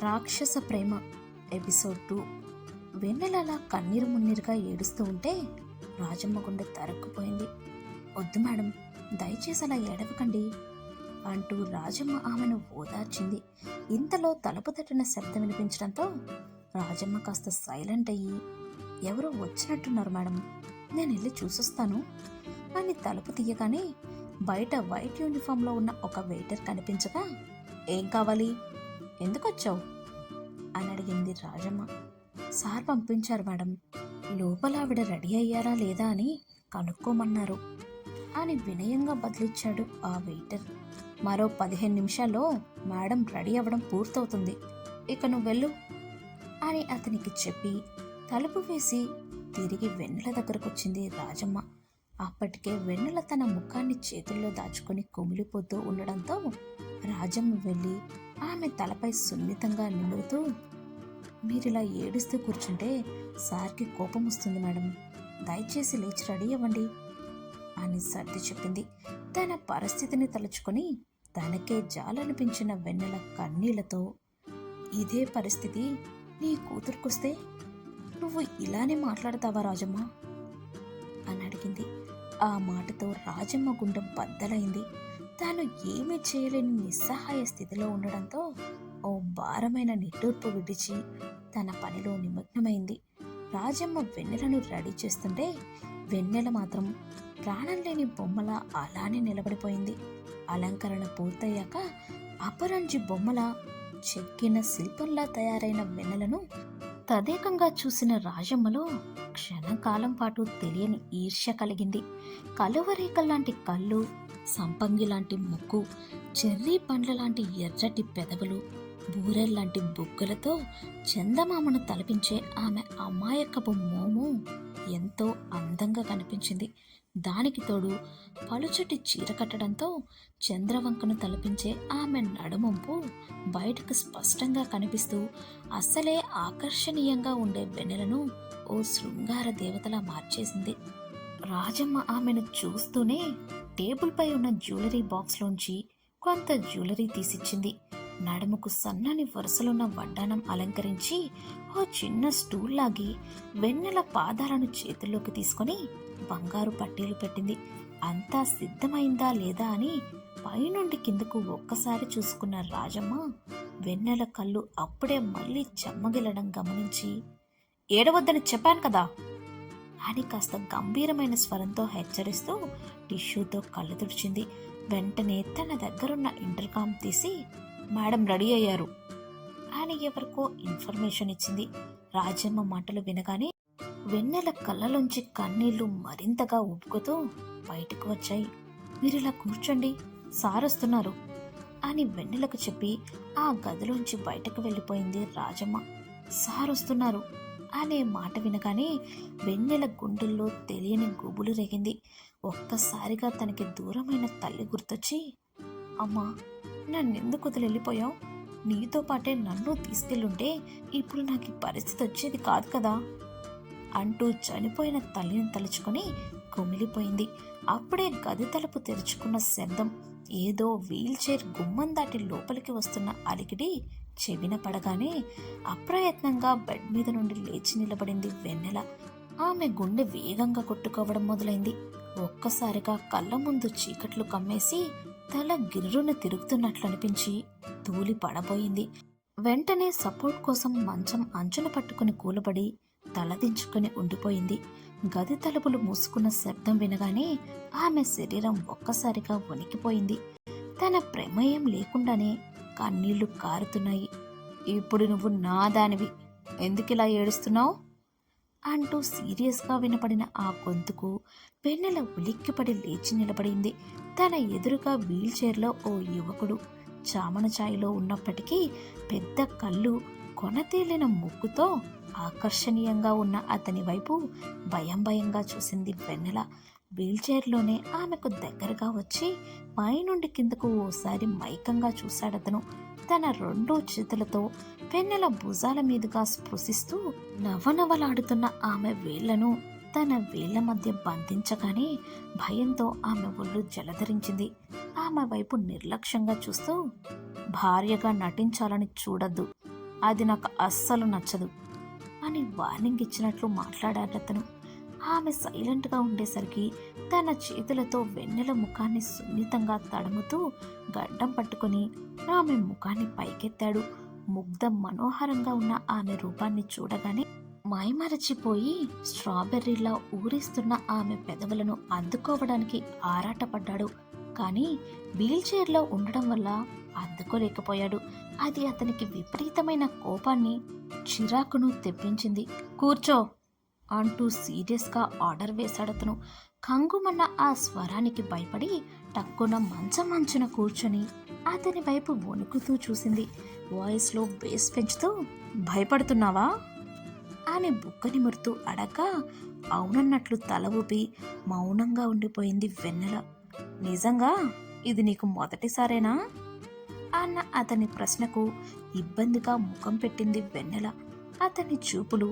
రాక్షస ప్రేమ ఎపిసోడ్ 2. వెన్నెలలా కన్నీరు మున్నీరుగా ఏడుస్తూ ఉంటే రాజమ్మ గుండె తరుక్కుపోయింది. వద్దు మేడం, దయచేసి అలా ఏడవకండి అంటూ రాజమ్మ ఆమెను ఓదార్చింది. ఇంతలో తలుపు తట్టిన శబ్దం వినిపించడంతో రాజమ్మ కాస్త సైలెంట్ అయ్యి, ఎవరో వచ్చినట్టున్నారు మేడం, నేను వెళ్ళి చూసొస్తాను అని తలుపు తీయగానే బయట వైట్ యూనిఫామ్లో ఉన్న ఒక వెయిటర్ కనిపించగా, ఏం కావాలి, ఎందుకొచ్చావు అని అడిగింది రాజమ్మ. సార్ పంపించారు మేడం, లోపల ఆవిడ రెడీ అయ్యారా లేదా అని కనుక్కోమన్నారు అని వినయంగా బదిలిచ్చాడు ఆ వెయిటర్. మరో 15 నిమిషాల్లో మేడం రెడీ అవ్వడం పూర్తవుతుంది, ఇక నువ్వు వెళ్ళు అని అతనికి చెప్పి తలుపు వేసి తిరిగి వెన్నెల దగ్గరకు వచ్చింది రాజమ్మ. అప్పటికే వెన్నెల తన ముఖాన్ని చేతుల్లో దాచుకొని కుమిలిపోతూ ఉండడంతో రాజమ్మ వెళ్ళి ఆమె తలపై సున్నితంగా నిమురుతూ, మీరిలా ఏడుస్తూ కూర్చుంటే సార్కి కోపం వస్తుంది మేడం, దయచేసి లేచి రెడీ అవ్వండి అని సర్ది చెప్పింది. తన పరిస్థితిని తలుచుకొని తనకే జాలనిపించిన వెన్నెల కన్నీళ్లతో, ఇదే పరిస్థితి నీ కూతురుకొస్తే నువ్వు ఇలానే మాట్లాడతావా రాజమ్మ అని అడిగింది. ఆ మాటతో రాజమ్మ గుండె బద్దలైంది. తాను ఏమీ చేయలేని నిస్సహాయ స్థితిలో ఉండడంతో ఓ భారమైన నిట్టూర్పు విడిచి తన పనిలో నిమగ్నమైంది. రాజమ్మ వెన్నెలను రెడీ చేస్తుంటే వెన్నెల మాత్రం ప్రాణం లేని బొమ్మలా అలానే నిలబడిపోయింది. అలంకరణ పూర్తయ్యాక అపరంజి బొమ్మలా చెక్కిన శిల్పంలా తయారైన వెన్నెలను తదేకంగా చూసిన రాజమ్మలో క్షణకాలం పాటు తెలియని ఈర్ష్య కలిగింది. కలువరేకల్లాంటి కళ్ళు, సంపంగి లాంటి ముక్కు, చెర్రీ పండ్ల లాంటి ఎర్రటి పెదవులు, బూరెల్లాంటి బుగ్గలతో చందమామను తలపించే ఆమె అమాయకపు మోము ఎంతో అందంగా కనిపించింది. దానికి తోడు పలుచటి చీర కట్టడంతో చంద్రవంకను తలపించే ఆమె నడుమంపు బయటకు స్పష్టంగా కనిపిస్తూ అస్సలే ఆకర్షణీయంగా ఉండే వెన్నెలను ఓ శృంగార దేవతలా మార్చేసింది. రాజమ్మ ఆమెను చూస్తూనే టేబుల్పై ఉన్న జ్యువెలరీ బాక్స్లోంచి కొంత జ్యువెలరీ తీసిచ్చింది. నడుముకు సన్నని వరుసలున్న వడ్డానం అలంకరించి ఓ చిన్న స్టూల్ లాగి వెన్నెల పాదాలను చేతుల్లోకి తీసుకొని బంగారు పట్టీలు పెట్టింది. అంతా సిద్ధమైందా లేదా అని పైనుండి కిందకు ఒక్కసారి చూసుకున్న రాజమ్మ వెన్నెల కళ్ళు అప్పుడే మళ్ళీ చెమ్మగిలడం గమనించి, ఏడవద్దని చెప్పాను కదా అని కాస్త గంభీరమైన స్వరంతో హెచ్చరిస్తూ టిష్యూతో కళ్ళు తుడిచింది. వెంటనే తన దగ్గరున్న ఇంటర్కామ్ తీసి, మేడం రెడీ అయ్యారు అని ఎవరికో ఇన్ఫర్మేషన్ ఇచ్చింది. రాజమ్మ మాటలు వినగానే వెన్నెల కళ్ళలోంచి కన్నీళ్లు మరింతగా ఉబ్బుకుతూ బయటకు వచ్చాయి. మీరిలా కూర్చోండి, సార్ వస్తున్నారు అని వెన్నెలకు చెప్పి ఆ గదిలోంచి బయటకు వెళ్ళిపోయింది రాజమ్మ. సార్ వస్తున్నారు అనే మాట వినగానే వెన్నెల గుండెల్లో తెలియని గుబులు రేగింది. ఒక్కసారిగా తనకి దూరమైన తల్లి గుర్తొచ్చి, అమ్మా నన్నెందుకు వదిలి వెళ్ళిపోయావు, నీతో పాటే నన్ను తీసుకెళ్ళుంటే ఇప్పుడు నాకు ఈ పరిస్థితి వచ్చేది కాదు కదా అంటూ చనిపోయిన తల్లిని తలుచుకొని కుమిలిపోయింది. అప్పుడే గది తలుపు తెరుచుకున్న శబ్దం, ఏదో వీల్ చైర్ గుమ్మం దాటి లోపలికి వస్తున్న అలికిడి చెవిన పడగానే అప్రయత్నంగా బెడ్ మీద నుండి లేచి నిలబడింది వెన్నెల. ఆమె గుండె వేగంగా కొట్టుకోవడం మొదలైంది. ఒక్కసారిగా కళ్ళ ముందు చీకట్లు కమ్మేసి తల గిర్రున తిరుగుతున్నట్లు అనిపించి తూలి పడబోయింది. వెంటనే సపోర్ట్ కోసం మంచం అంచున పట్టుకుని కూలబడి తలదించుకుని ఉండిపోయింది. గది తలుపులు మూసుకున్న శబ్దం వినగానే ఆమె శరీరం ఒక్కసారిగా వణికిపోయింది. తన ప్రమేయం లేకుండానే కన్నీళ్లు కారుతున్నాయి. ఇప్పుడు నువ్వు నా దానివి, ఎందుకిలా ఏడుస్తున్నావు అంటూ సీరియస్గా వినపడిన ఆ గొంతుకు వెన్నెల ఉలిక్కిపడి లేచి నిలబడింది. తన ఎదురుగా వీల్ చైర్లో ఓ యువకుడు చామన ఛాయలో ఉన్నప్పటికీ పెద్ద కళ్ళు, కొనతేలిన ముక్కుతో ఆకర్షణీయంగా ఉన్న అతని వైపు భయం భయంగా చూసింది వెన్నెల. వీల్ చైర్లోనే ఆమెకు దగ్గరగా వచ్చి పైనుండి కిందకు ఓసారి మైకంగా చూశాడతను. తన 2 చేతులతో వెన్నెల భుజాల మీదుగా స్పృశిస్తూ నవనవలాడుతున్న ఆమె వేళ్లను తన వేళ్ల మధ్య బంధించగానే భయంతో ఆమె ఒళ్ళు జలధరించింది. ఆమె వైపు నిర్లక్ష్యంగా చూస్తూ, భార్యగా నటించాలని చూడద్దు, అది నాకు అస్సలు నచ్చదు అని వార్నింగ్ ఇచ్చినట్లు మాట్లాడాడతను. ఆమె సైలెంట్గా ఉండేసరికి తన చేతులతో వెన్నెల ముఖాన్ని సున్నితంగా తడుముతూ గడ్డం పట్టుకుని ఆమె ముఖాన్ని పైకెత్తాడు. ముగ్ధ మనోహరంగా ఉన్న ఆమె రూపాన్ని చూడగానే మైమరచిపోయి స్ట్రాబెర్రీలా ఊరిస్తున్న ఆమె పెదవులను అందుకోవడానికి ఆరాటపడ్డాడు. కానీ వీల్చైర్లో ఉండడం వల్ల అందుకోలేకపోయాడు. అది అతనికి విపరీతమైన కోపాన్ని, చిరాకును తెప్పించింది. కూర్చో అంటూ సీరియస్గా ఆర్డర్ వేశాడతను. కంగుమన్న ఆ స్వరానికి భయపడి టక్కున మంచం మంచున కూర్చొని అతని వైపు వణుకుతూ చూసింది. వాయిస్లో బేస్ పెంచుతూ, భయపడుతున్నావా అని బుగ్గని మురుతూ అడగ్గా అవునన్నట్లు తల ఊపి మౌనంగా ఉండిపోయింది వెన్నెల. నిజంగా ఇది నీకు మొదటిసారేనా అన్న అతని ప్రశ్నకు ఇబ్బందిగా ముఖం పెట్టింది వెన్నెల. అతని చూపులు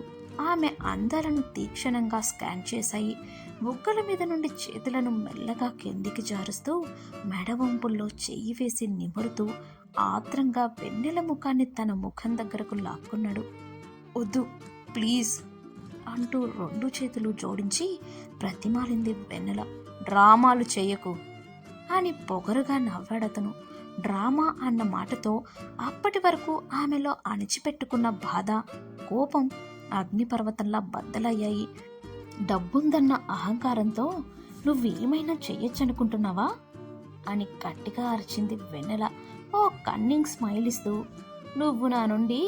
ఆమె అందాలను తీక్షణంగా స్కాన్ చేశాయి. బుగ్గల మీద నుండి చేతులను మెల్లగా కిందికి జారుస్తూ మెడవంపుల్లో చెయ్యి వేసి నిమురుతూ ఆత్రంగా వెన్నెల ముఖాన్ని తన ముఖం దగ్గరకు లాక్కున్నాడు. వద్దు ప్లీజ్ అంటూ 2 చేతులు జోడించి బ్రతిమాలింది వెన్నెల. డ్రామాలు చేయకు అని పొగరుగా నవ్వాడతను. డ్రామా అన్న మాటతో అప్పటి వరకు ఆమెలో అణిచిపెట్టుకున్న బాధ, కోపం అగ్నిపర్వతంలా బద్దలయ్యాయి. డబ్బుందన్న అహంకారంతో నువ్వేమైనా చెయ్యొచ్చనుకుంటున్నావా అని గట్టిగా అరిచింది వెన్నెల ఓ కన్నింగ్ స్మైల్ ఇస్తూ. నువ్వు నా నుండి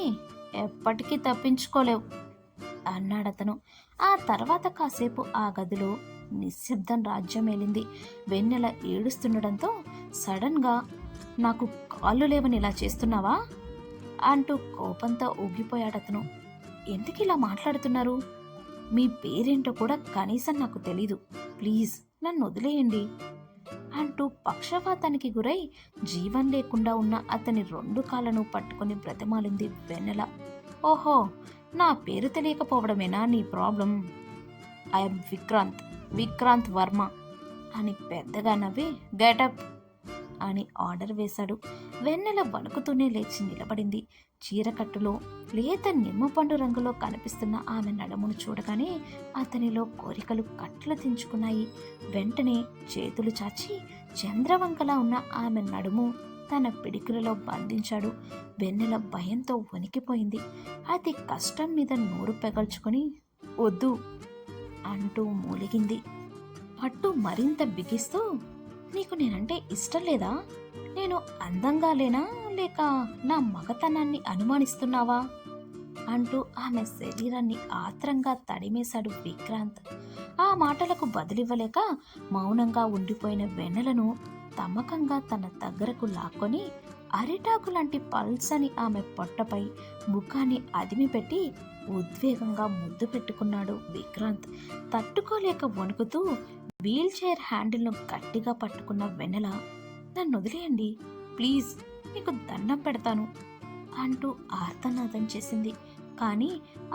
ఎప్పటికీ తప్పించుకోలేవు అన్నాడతను. ఆ తర్వాత కాసేపు ఆ గదిలో నిశ్శబ్దం రాజ్యమేలింది. వెన్నెల ఏడుస్తుండడంతో సడన్గా నాకు కాళ్ళు లేవని ఇలా చేస్తున్నావా అంటూ కోపంతో ఊగిపోయాడతను. ఎందుకు ఇలా మాట్లాడుతున్నారు? మీ పేరేంటో కూడా కనీసం నాకు తెలీదు. ప్లీజ్ నన్ను వదిలేయండి అంటూ పక్షవాతానికి గురై జీవం లేకుండా ఉన్న అతని 2 కాళ్ళను పట్టుకొని బ్రతిమాలింది వెన్నెల. ఓహో, నా పేరు తెలియకపోవడమేనా నీ ప్రాబ్లం? ఐఎమ్ విక్రాంత్ వర్మ అని పెద్దగా నవ్వి గెటప్ అని ఆర్డర్ వేశాడు. వెన్నెల వణుకుతూనే లేచి నిలబడింది. చీరకట్టులో లేత నిమ్మపండు రంగులో కనిపిస్తున్న ఆమె నడుమును చూడగానే అతనిలో కోరికలు కట్టలు తెంచుకున్నాయి. వెంటనే చేతులు చాచి చంద్రవంకలా ఉన్న ఆమె నడుము తన పిడికిలలో బంధించాడు. వెన్నెల భయంతో వణికిపోయింది. అతి కష్టం మీద నోరు పెగల్చుకొని వద్దు అంటూ మూలిగింది. పట్టు మరింత బిగిస్తూ, నీకు నేనంటే ఇష్టం లేదా? నేను అందంగా లేనా, లేక నా మగతనాన్ని అనుమానిస్తున్నావా అంటూ ఆమె శరీరాన్ని ఆత్రంగా తడిమేశాడు విక్రాంత్. ఆ మాటలకు బదులివ్వలేక మౌనంగా ఉండిపోయిన వెన్నెలను తమకంగా తన దగ్గరకు లాక్కొని అరిటాకు లాంటి పల్సని ఆమె పొట్టపై ముఖాన్ని అదిమిపెట్టి ఉద్వేగంగా ముద్దు పెట్టుకున్నాడు విక్రాంత్. తట్టుకోలేక వణుకుతూ వీల్ చైర్ హ్యాండిల్ను గట్టిగా పట్టుకున్న వెన్నెల, నన్ను వదిలేయండి ప్లీజ్, మీకు దండం పెడతాను అంటూ ఆర్తనాదం చేసింది. కానీ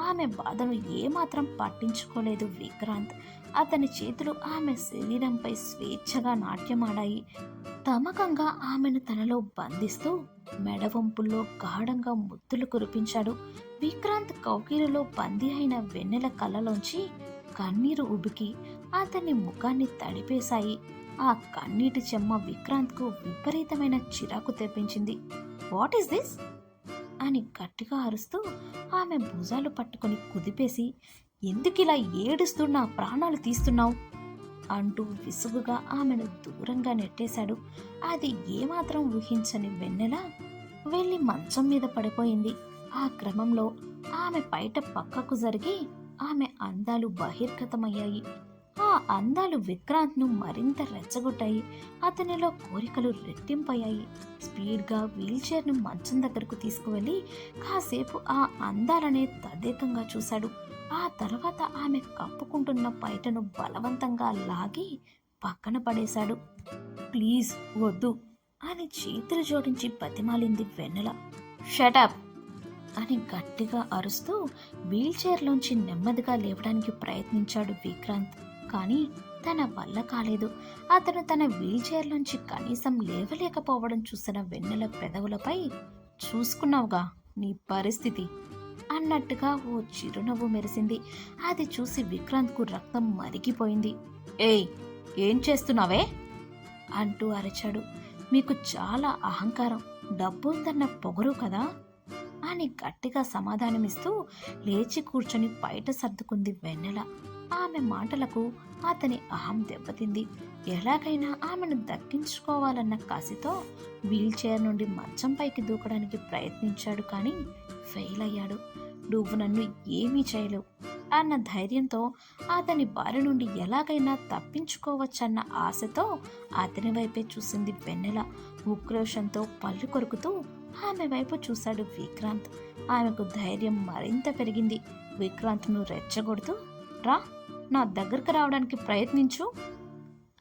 ఆమె బాధను ఏమాత్రం పట్టించుకోలేదు విక్రాంత్. అతని చేతులు ఆమె శరీరంపై స్వేచ్ఛగా నాట్యమాడాయి. తమకంగా ఆమెను తనలో బంధిస్తూ మెడవంపుల్లో గాఢంగా ముద్దులు కురిపించాడు. విక్రాంత్ కౌకిలిలో బందీ అయిన వెన్నెల కళ్ళలోంచి కన్నీరు ఉబికి అతని ముఖాన్ని తడిపేశాయి. ఆ కన్నీటి చెమ్మ విక్రాంత్కు విపరీతమైన చిరాకు తెప్పించింది. వాట్ ఈస్ దిస్ అని గట్టిగా అరుస్తూ ఆమె భుజాలు పట్టుకొని కుదిపేసి, ఎందుకిలా ఏడుస్తూ నా ప్రాణాలు తీస్తున్నావు అంటూ విసుగుగా ఆమెను దూరంగా నెట్టేశాడు. అది ఏమాత్రం ఊహించని వెన్నెల వెళ్ళి మంచం మీద పడిపోయింది. ఆ క్రమంలో ఆమె పైట పక్కకు జరిగి ఆమె అందాలు బహిర్గతమయ్యాయి. ఆ అందాలు విక్రాంత్ను మరింత రెచ్చగొట్టాయి. అతనిలో కోరికలు రెట్టింపయ్యాయి. స్పీడ్గా వీల్చైర్ను మంచం దగ్గరకు తీసుకువెళ్ళి కాసేపు ఆ అందాలనే తదేకంగా చూశాడు. ఆ తర్వాత ఆమె కప్పుకుంటున్న పైటను బలవంతంగా లాగి పక్కన పడేశాడు. ప్లీజ్ వద్దు అని చేతులు జోడించి బతిమాలింది వెన్నెల. షటప్ అని గట్టిగా అరుస్తూ వీల్చైర్లోంచి నెమ్మదిగా లేవడానికి ప్రయత్నించాడు విక్రాంత్. కానీ తన వల్ల కాలేదు. అతను తన వీల్చైర్లోంచి కనీసం లేవలేకపోవడం చూసిన వెన్నెల పెదవులపై, చూసుకున్నావుగా నీ పరిస్థితి అన్నట్టుగా ఓ చిరునవ్వు మెరిసింది. అది చూసి విక్రాంత్కు రక్తం మరిగిపోయింది. ఏయ్, ఏం చేస్తున్నావే అంటూ అరిచాడు. మీకు చాలా అహంకారం, డబ్బు ఉందన్న పొగరు కదా అని గట్టిగా సమాధానమిస్తూ లేచి కూర్చొని బయట సర్దుకుంది వెన్నెల. ఆమె మాటలకు అతని అహం దెబ్బతింది. ఎలాగైనా ఆమెను దక్కించుకోవాలన్న కసితో వీల్చైర్ నుండి మంచం పైకి దూకడానికి ప్రయత్నించాడు, కానీ ఫెయిల్ అయ్యాడు. నువ్వు నన్ను ఏమీ చేయలేవు అన్న ధైర్యంతో అతని బారి నుండి ఎలాగైనా తప్పించుకోవచ్చన్న ఆశతో అతని వైపే చూసింది వెన్నెల. ఉక్రోషంతో పళ్ళు కొరుకుతూ ఆమె వైపు చూశాడు విక్రాంత్. ఆమెకు ధైర్యం మరింత పెరిగింది. విక్రాంత్ను రెచ్చగొడుతూ, రా, నా దగ్గరకు రావడానికి ప్రయత్నించు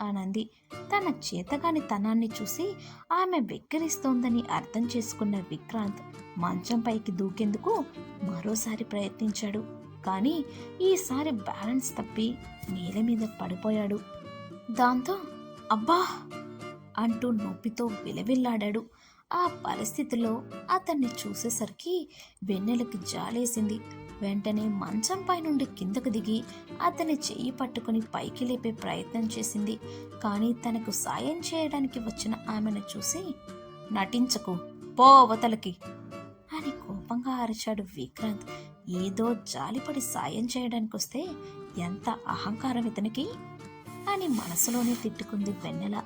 అనంది. తన చేతగాని తనాన్ని చూసి ఆమె వెక్కిరిస్తోందని అర్థం చేసుకున్న విక్రాంత్ మంచం పైకి దూకేందుకు మరోసారి ప్రయత్నించాడు. కానీ ఈసారి బ్యాలెన్స్ తప్పి నేల మీద పడిపోయాడు. దాంతో అబ్బా అంటూ నొప్పితో విలవిల్లాడాడు. ఆ పరిస్థితిలో అతన్ని చూసేసరికి వెన్నెలకి జాలేసింది. వెంటనే మంచంపై నుండి కిందకు దిగి అతని చెయ్యి పట్టుకుని పైకి లేపే ప్రయత్నం చేసింది. కానీ తనకు సాయం చేయడానికి వచ్చిన ఆమెను చూసి, నటించకు, పో అవతలకి అని కోపంగా అరిచాడు విక్రాంత్. ఏదో జాలిపడి సాయం చేయడానికి వస్తే ఎంత అహంకారం ఇతనికి అని మనసులోనే తిట్టుకుంది వెన్నెల.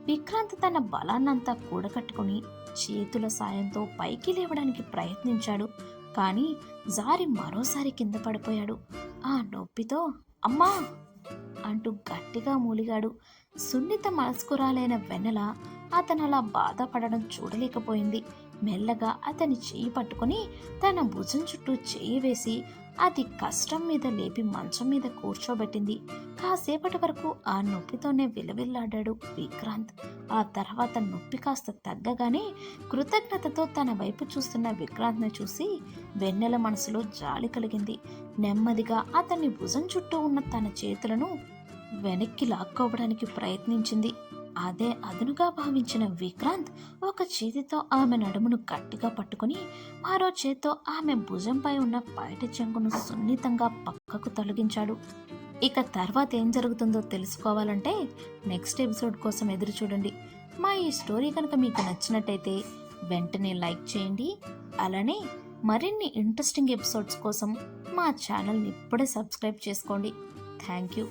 విక్రాంత్ తన బలాన్నంతా కూడగట్టుకుని చేతుల సాయంతో పైకి లేవడానికి ప్రయత్నించాడు. కానీ జారి మరోసారి కింద పడిపోయాడు. ఆ నొప్పితో అమ్మా అంటూ గట్టిగా మూలిగాడు. సున్నిత మనస్కురాలైన వెన్నెల అతనలా బాధపడడం చూడలేకపోయింది. మెల్లగా అతని చెయ్యి పట్టుకుని తన భుజం చుట్టూ చెయ్యి వేసి అతి కష్టం మీద లేపి మంచం మీద కూర్చోబెట్టింది. కాసేపటి వరకు ఆ నొప్పితోనే విలవిల్లాడాడు విక్రాంత్. ఆ తర్వాత నొప్పి కాస్త తగ్గగానే కృతజ్ఞతతో తన వైపు చూస్తున్న విక్రాంత్ను చూసి వెన్నెల మనసులో జాలి కలిగింది. నెమ్మదిగా అతన్ని భుజం చుట్టూ ఉన్న తన చేతులను వెనక్కి లాక్కోవడానికి ప్రయత్నించింది. అదే అదునుగా భావించిన విక్రాంత్ ఒక చేతితో ఆమె నడుమును గట్టిగా పట్టుకుని మరో చేత్తో ఆమె భుజంపై ఉన్న బయట చెంగును సున్నితంగా పక్కకు తొలగించాడు. ఇక తర్వాత ఏం జరుగుతుందో తెలుసుకోవాలంటే నెక్స్ట్ ఎపిసోడ్ కోసం ఎదురు చూడండి. మా ఈ స్టోరీ కనుక మీకు నచ్చినట్టయితే వెంటనే లైక్ చేయండి. అలానే మరిన్ని ఇంట్రెస్టింగ్ ఎపిసోడ్స్ కోసం మా ఛానల్ని ఇప్పుడే సబ్స్క్రైబ్ చేసుకోండి. Thank you.